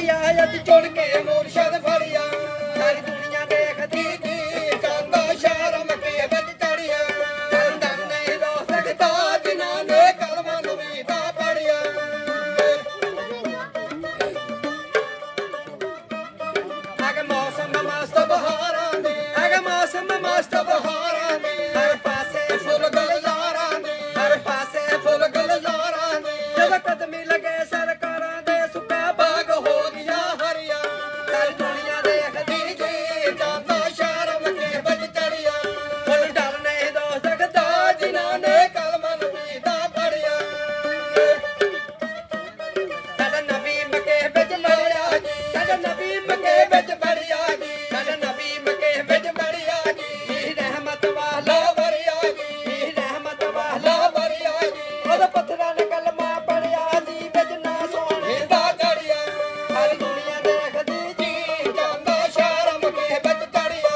ਫੜਿਆ ਅੱਜ ਚੁਣ ਕੇ ਮੁਰਸ਼ਦ ਫੜਿਆ ਸਾਰੀ ਦੁਨੀਆ ਦੇਖਦੀ ਜੀ ਜਾਂਦਾ ਸ਼ਹਿਰ ਮੱਕੇ ਵਿੱਚ ਚੜਿਆ ਦੰਦਨ ਨਹੀਂ ਰੋ ਸਕਦਾ ਜਿਨ੍ਹਾਂ ਨੇ ਕਲਮਾਂ ਨਬੀ ਦਾ ਪੜਿਆ ਅਗੇ ਮੌਸਮ ਮਸਤ ਬਹਾਰਾਂ ਦੇ ਅਗੇ ਮੌਸਮ ਮਸਤ ਬਹਾਰਾਂ ਦੇ ਹਰ ਪਾਸੇ ਫੁੱਲ ਗੁਲਜ਼ਾਰਾਂ ਦੇ ਹਰ ਪਾਸੇ ਫੁੱਲ ਗੁਲਜ਼ਾਰਾਂ ਦੇ ਜਦੋਂ ਕਦਮੀ ਲਗੇ ਸਰਕਾਰਾਂ ਦੇ ਸੁੱਕਾ ਬਾਗ ਹੋ ਗਿਆ ਹਰੀਆ ਸਾਰੀ ਦੁਨੀਆ ਦੇਖਦੀ ਜੀ ਜਾਂਦਾ ਸ਼ਹਿਰ ਮੱਕੇ ਵਿੱਚ ਚੜਿਆ ਹੁਣ ਡਰ ਨਹੀਂ ਦੋ ਸਕਦਾ ਜਿਨ੍ਹਾਂ ਨੇ ਕਲਮਾਂ ਨਬੀ ਦਾ ਪੜਿਆ ਸਾਡਾ ਨਬੀ ਮੱਕੇ ਵਿੱਚ ਮੜਿਆ ਜੀ ਸਾਡਾ ਨਬੀ ਮੱਕੇ ਵਿੱਚ ਮੜਿਆ ਜੀ ਸਾਡਾ ਨਬੀ ਮੱਕੇ ਵਿੱਚ ਮੜਿਆ ਜੀ ਰਹਿਮਤ ਵਾਲਾ ਵਰਿਆ ਜੀ ਰਹਿਮਤ ਵਾਲਾ ਵਰਿਆ ਜੀ ਉਹਦਾ ਪੱਥਰਾਂ ਨੇ ਕਲਮਾ ਪੜਿਆ ਜੀ ਵਿੱਚ ਨਾ ਸੋਹਣੇ ਦਾ ਚੜਿਆ ਸਾਰੀ ਦੁਨੀਆ ਦੇਖਦੀ ਜੀ ਜਾਂਦਾ ਸ਼ਹਿਰ ਮੱਕੇ ਵਿੱਚ ਚੜਿਆ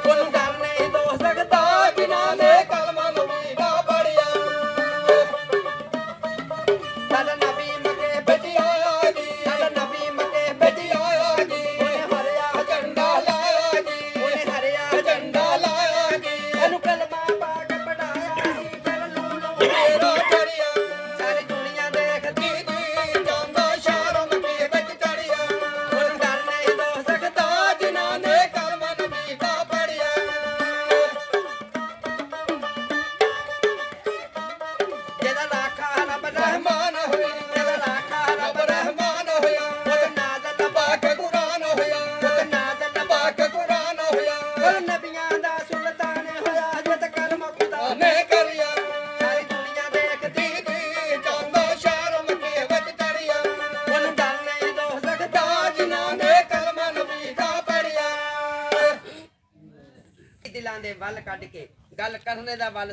ਉਹਨੂੰ ਡਰ ਨਹੀਂ ਦੋ ਸਕਦਾ ਜਿਨ੍ਹਾਂ ਨੇ ਕਲਮਾ ਨਬੀ ਦਾ ਪੜਿਆ ਸਾਡਾ ਨਬੀ ਮੱਕੇ ਵਿੱਚ ਆਇਆ ਜੀ ਸਾਡਾ ਨਬੀ ਮੱਕੇ ਵਿੱਚ ਆਇਆ ਜੀ ਉਹਨੇ ਹਰਿਆ ਝੰਡਾ ਲਾਇਆ ਜੀ ਉਹਨੇ ਹਰਿਆ ਝੰਡਾ ਲਾਇਆ ਜੀ ਇਹਨੂੰ ਕਲਮਾ ਪਾ ਕੇ ਪੜਾਇਆ ਜੀ ਚੱਲ ਲੂ ਮੇਰਾ ਚੜਿਆ ਸਾਰੀ ਦੁਨੀਆ ਦੇਖਦੀ ਜੀ ਜਾਂਦਾ ਸ਼ਹਿਰ ਮੱਕੇ ਵਿੱਚ ਚੜਿਆ ਉਹਨੂੰ ਡਰ ਨਹੀਂ ਦੋ ਸਕਦਾ ਜਿਨ੍ਹਾਂ ਨੇ ਕਲਮਾ ਨਬੀ ਦਾ ਪੜਿਆ ਜਿਹਦਾ ਲਾਖਾ ਰੱਬ ਰਹਿਮਾਨ ਹੋਇਆ ਜਿਹਦਾ ਲਾਖਾ ਰੱਬ ਰਹਿਮਾਨ ਹੋਇਆ ਉਹਦਾ ਨਾਜ਼ਲ ਪਾਕ ਕੁਰਾਨ ਹੋਇਆ ਉਹਦਾ ਨਾਜ਼ਲ ਪਾਕ ਕੁਰਾਨ ਹੋਇਆ ਉਹ ਨਬੀਆਂ ਦਾ ਸੁਲਤਾਨ ਹੋਇਆ ਜਦ ਕਲਮਾ ਖੁਦਾ ਨੇ ਕਰਿਆ ਸਾਰੀ ਦੁਨੀਆ ਦੇਖਦੀ ਜੀ ਜਾਂਦਾ ਸ਼ਹਿਰ ਮੱਕੇ ਵਿੱਚ ਚੜਿਆ ਉਹਨੂੰ ਡਰ ਨਹੀਂ ਦੋ ਸਕਦਾ ਜਿਨ੍ਹਾਂ ਨੇ ਕਲਮਾ ਨਬੀ ਦਾ ਪੜਿਆ ਦਿਲਾਂ ਦੇ ਵੱਲ ਕੱਢ ਕੇ ਗੱਲ ਕਰਨ ਦਾ ਵੱਲ